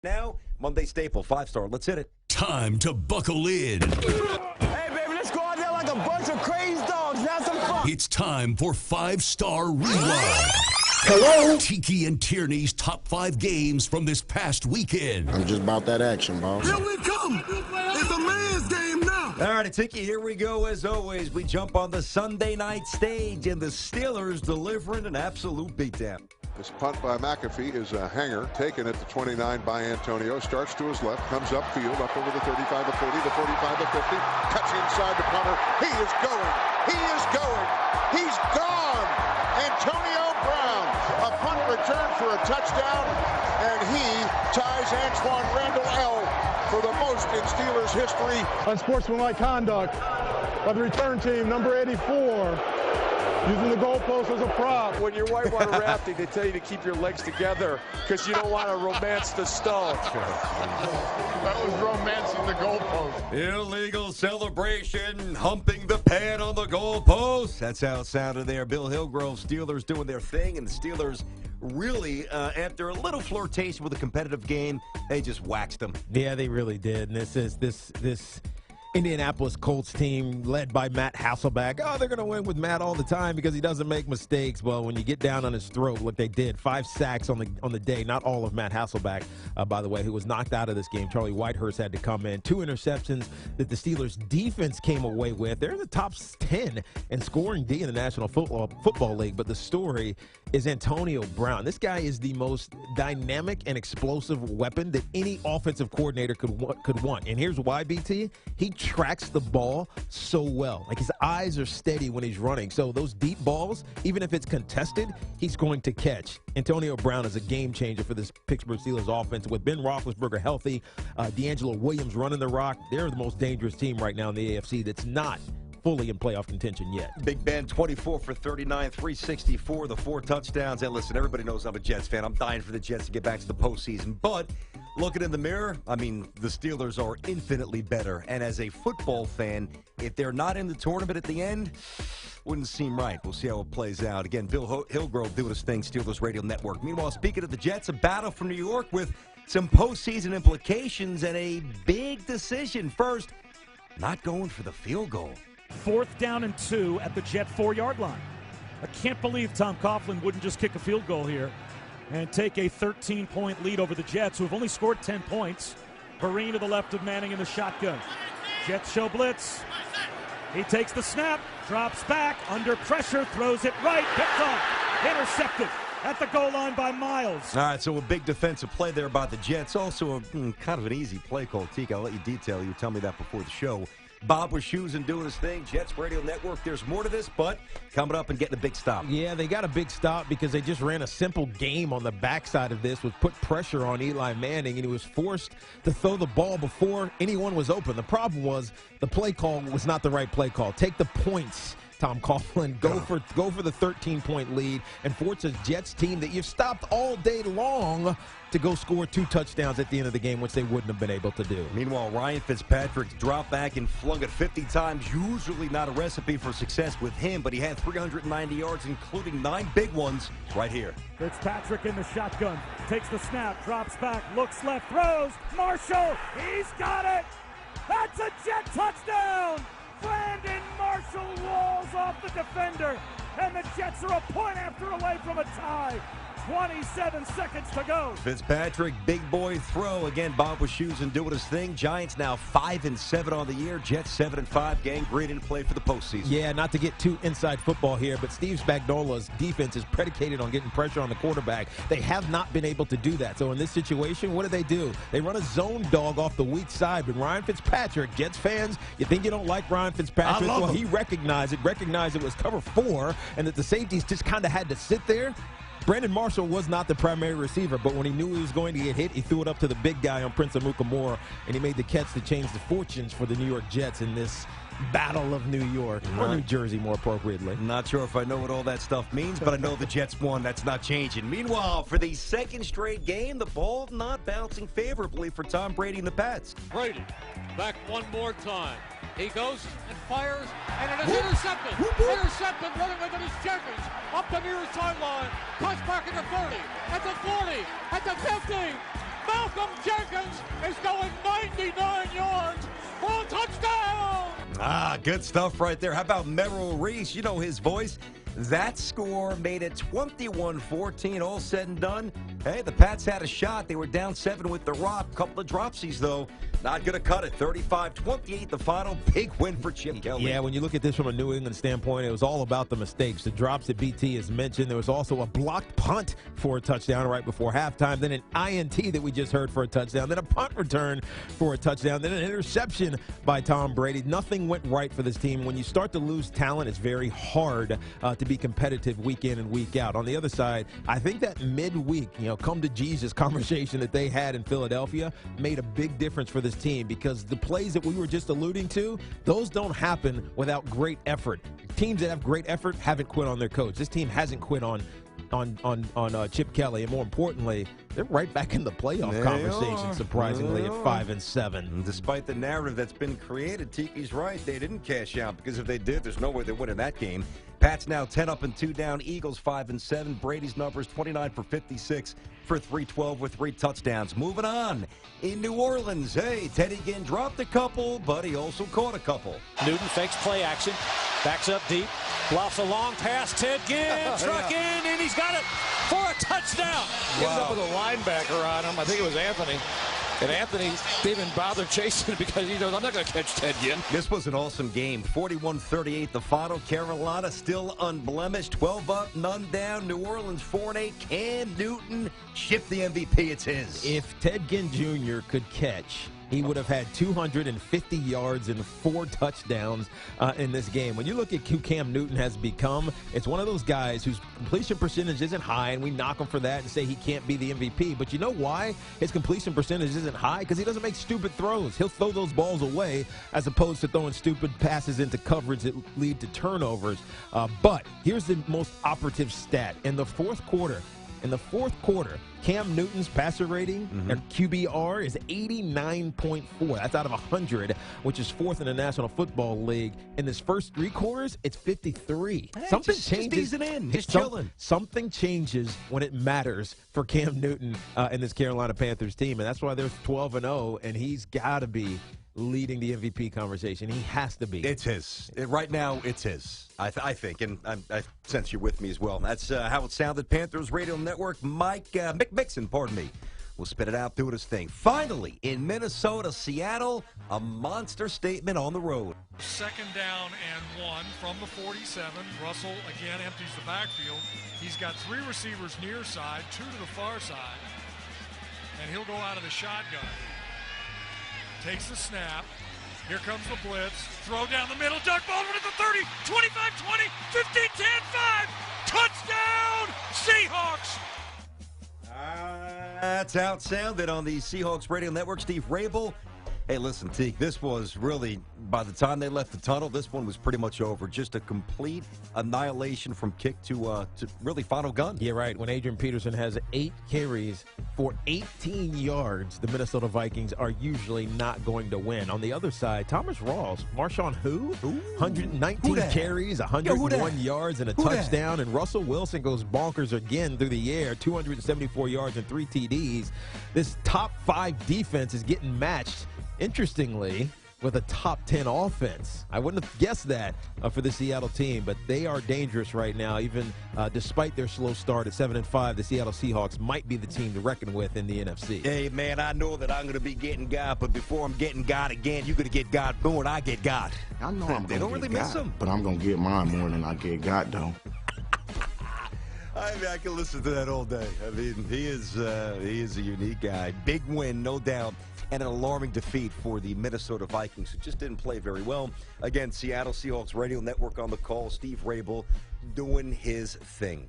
Now, Monday staple, 5-star. Let's hit it. Time to buckle in. Hey, baby, let's go out there like a bunch of crazy dogs. Have some fun. It's time for 5-Star Rewind. Hello? Tiki and Tierney's top 5 games from this past weekend. I'm just about that action, boss. Here we come. It's a man's game now. All right, Tiki, here we go. As always, we jump on the Sunday night stage, and the Steelers delivering an absolute beatdown. This punt by McAfee is a hanger, taken at the 29 by Antonio. Starts to his left, comes upfield, up over the 35 to 40, the 45 to 50. Cuts inside the punter. He is going. He is going. He's gone. Antonio Brown. A punt return for a touchdown, and he ties Antoine Randall L. for the most in Steelers history. Unsportsmanlike conduct by the return team, number 84. Using the goalpost as a prop. When you're whitewater rafting, they tell you to keep your legs together because you don't want to romance the stone. That was romancing the goalpost. Illegal celebration, humping the pad on the goalpost. That's how it sounded there. Bill Hillgrove, Steelers doing their thing, and the Steelers really, after a little flirtation with a competitive game, they just waxed them. Yeah, they really did. And this Indianapolis Colts team led by Matt Hasselbeck. Oh, they're going to win with Matt all the time because he doesn't make mistakes. Well, when you get down on his throat, look, they did. 5 sacks on the day. Not all of Matt Hasselbeck, by the way, who was knocked out of this game. Charlie Whitehurst had to come in. 2 interceptions that the Steelers defense came away with. They're in the top 10 in scoring D in the National Football League. But the story is Antonio Brown. This guy is the most dynamic and explosive weapon that any offensive coordinator could want. And here's why, BT. He tracks the ball so well. Like, his eyes are steady when he's running. So those deep balls, even if it's contested, he's going to catch. Antonio Brown is a game changer for this Pittsburgh Steelers offense. With Ben Roethlisberger healthy, D'Angelo Williams running the rock, they're the most dangerous team right now in the AFC that's not fully in playoff contention yet. Big Ben, 24 for 39, 364, the 4 touchdowns. And listen, everybody knows I'm a Jets fan. I'm dying for the Jets to get back to the postseason. But looking in the mirror, I mean, the Steelers are infinitely better. And as a football fan, if they're not in the tournament at the end, wouldn't seem right. We'll see how it plays out. Again, Bill Hillgrove doing his thing, Steelers Radio Network. Meanwhile, speaking of the Jets, a battle from New York with some postseason implications and a big decision. First, not going for the field goal. 4th down and 2 at the Jet 4-yard line. I can't believe Tom Coughlin wouldn't just kick a field goal here and take a 13-point lead over the Jets, who have only scored 10 points. Vereen to the left of Manning in the shotgun. Jets show blitz. He takes the snap, drops back, under pressure, throws it right, picked off, intercepted at the goal line by Miles. All right, so a big defensive play there by the Jets. Also a kind of an easy play call. Teak, I'll let you detail. You tell me that before the show. Bob was choosing doing his thing. Jets Radio Network, there's more to this, but coming up and getting a big stop. Yeah, they got a big stop because they just ran a simple game on the backside of this, was put pressure on Eli Manning, and he was forced to throw the ball before anyone was open. The problem was the play call was not the right play call. Take the points, Tom Coughlin. Go for the 13-point lead and force a Jets team that you've stopped all day long to go score 2 touchdowns at the end of the game, which they wouldn't have been able to do. Meanwhile, Ryan Fitzpatrick dropped back and flung it 50 times. Usually not a recipe for success with him, but he had 390 yards, including 9 big ones right here. Fitzpatrick in the shotgun, takes the snap, drops back, looks left, throws. Marshall, he's got it. That's a Jet touchdown. Brandon Marshall walls off the defender, and the Jets are a point after away from a tie. 27 seconds to go. Fitzpatrick, big boy throw. Again, Bob was choosing doing his thing. Giants now 5-7 on the year. Jets 7-5. Gang great in play for the postseason. Yeah, not to get too inside football here, but Steve Spagnuolo's defense is predicated on getting pressure on the quarterback. They have not been able to do that. So in this situation, what do? They run a zone dog off the weak side. But Ryan Fitzpatrick, Jets fans, you think you don't like Ryan Fitzpatrick? Well, he recognized it was cover 4, and that the safeties just kind of had to sit there. Brandon Marshall was not the primary receiver, but when he knew he was going to get hit, he threw it up to the big guy on Prince Amukamara, and he made the catch to change the fortunes for the New York Jets in this Battle of New York, or New Jersey more appropriately. Not sure if I know what all that stuff means, but I know the Jets won. That's not changing. Meanwhile, for the 2nd straight game, the ball not bouncing favorably for Tom Brady and the Pats. Brady back one more time. He goes and fires, and it is intercepted. Intercepted, running with it is Jenkins. Up the near sideline. Cuts back at the 30, at the 40, at the 50. Malcolm Jenkins is going 99 yards for a touchdown. Ah, good stuff right there. How about Merrill Reese? You know his voice. That score made it 21-14, all said and done. Hey, the Pats had a shot. They were down 7 with the Rock. Couple of dropsies, though. Not going to cut it. 35-28, the final. Big win for Chip Kelly. Yeah, when you look at this from a New England standpoint, it was all about the mistakes. The drops that BT has mentioned. There was also a blocked punt for a touchdown right before halftime. Then an INT that we just heard for a touchdown. Then a punt return for a touchdown. Then an interception by Tom Brady. Nothing went right for this team. When you start to lose talent, it's very hard to be competitive week in and week out. On the other side, I think that midweek, come to Jesus conversation that they had in Philadelphia made a big difference for this team, because the plays that we were just alluding to, those don't happen without great effort. Teams that have great effort haven't quit on their coach. This team hasn't quit on Chip Kelly, and more importantly, they're right back in the playoff conversation, surprisingly, at 5-7. Despite the narrative that's been created, Tiki's right. They didn't cash out, because if they did, there's no way they would in that game. Pats now 10 up and 2 down. Eagles 5-7. Brady's numbers 29 for 56 for 312 with 3 touchdowns. Moving on. In New Orleans, hey, Teddy Ginn dropped a couple, but he also caught a couple. Newton fakes play action, backs up deep, lofts a long pass. Ted Ginn struck in, and he's got it for a touchdown. He ends up with a linebacker on him. I think it was Anthony. And Anthony didn't even bother chasing because he knows I'm not going to catch Ted Ginn. This was an awesome game. 41-38 the final. Carolina still unblemished. 12 up, none down. New Orleans 4-8. Cam Newton shipped the MVP. It's his. If Ted Ginn Jr. could catch, he would have had 250 yards and 4 touchdowns in this game. When you look at who Cam Newton has become, it's one of those guys whose completion percentage isn't high, and we knock him for that and say he can't be the MVP. But you know why his completion percentage isn't high? Because he doesn't make stupid throws. He'll throw those balls away as opposed to throwing stupid passes into coverage that lead to turnovers. But here's the most operative stat. In the fourth quarter, Cam Newton's passer rating and QBR is 89.4. That's out of 100, which is 4th in the National Football League. In his first 3 quarters, it's 53. Hey, something just changes. easing in. Just chilling. Something changes when it matters for Cam Newton and this Carolina Panthers team, and that's why they're 12-0, and he's got to be leading the MVP conversation. He has to be. It's his. Right now, it's his, I think, and I sense you're with me as well. That's how it sounded. Panthers Radio Network. Mick Mixon, pardon me, will spit it out, doing his thing. Finally, in Minnesota, Seattle, a monster statement on the road. 2nd down and 1 from the 47. Russell again empties the backfield. He's got 3 receivers near side, 2 to the far side, and he'll go out of the shotgun. Takes the snap. Here comes the blitz. Throw down the middle. Doug Baldwin at the 30, 25, 20, 15, 10, 5. Touchdown, Seahawks. That's how it sounded on the Seahawks Radio Network. Steve Rabel. Hey, listen, Teak, this was really, by the time they left the tunnel, this one was pretty much over. Just a complete annihilation from kick to really final gun. Yeah, right. When Adrian Peterson has 8 carries for 18 yards, the Minnesota Vikings are usually not going to win. On the other side, Thomas Rawls, Marshawn who? 119 carries, 101 yards, and a touchdown. And Russell Wilson goes bonkers again through the air, 274 yards and 3 TDs. This top 5 defense is getting matched, interestingly, with a top 10 offense. I wouldn't have guessed that for the Seattle team, but they are dangerous right now. Even despite their slow start at 7-5, the Seattle Seahawks might be the team to reckon with in the NFC. Hey, man, I know that I'm going to be getting God, but before I'm getting God again, you're going to get God more than I get God. I know I'm they don't going to really get miss God, him. but I'm going to get mine more than I get God, though. I mean, I can listen to that all day. I mean, he is a unique guy. Big win, no doubt, and an alarming defeat for the Minnesota Vikings, who just didn't play very well. Again, Seattle Seahawks Radio Network on the call. Steve Rabel doing his thing.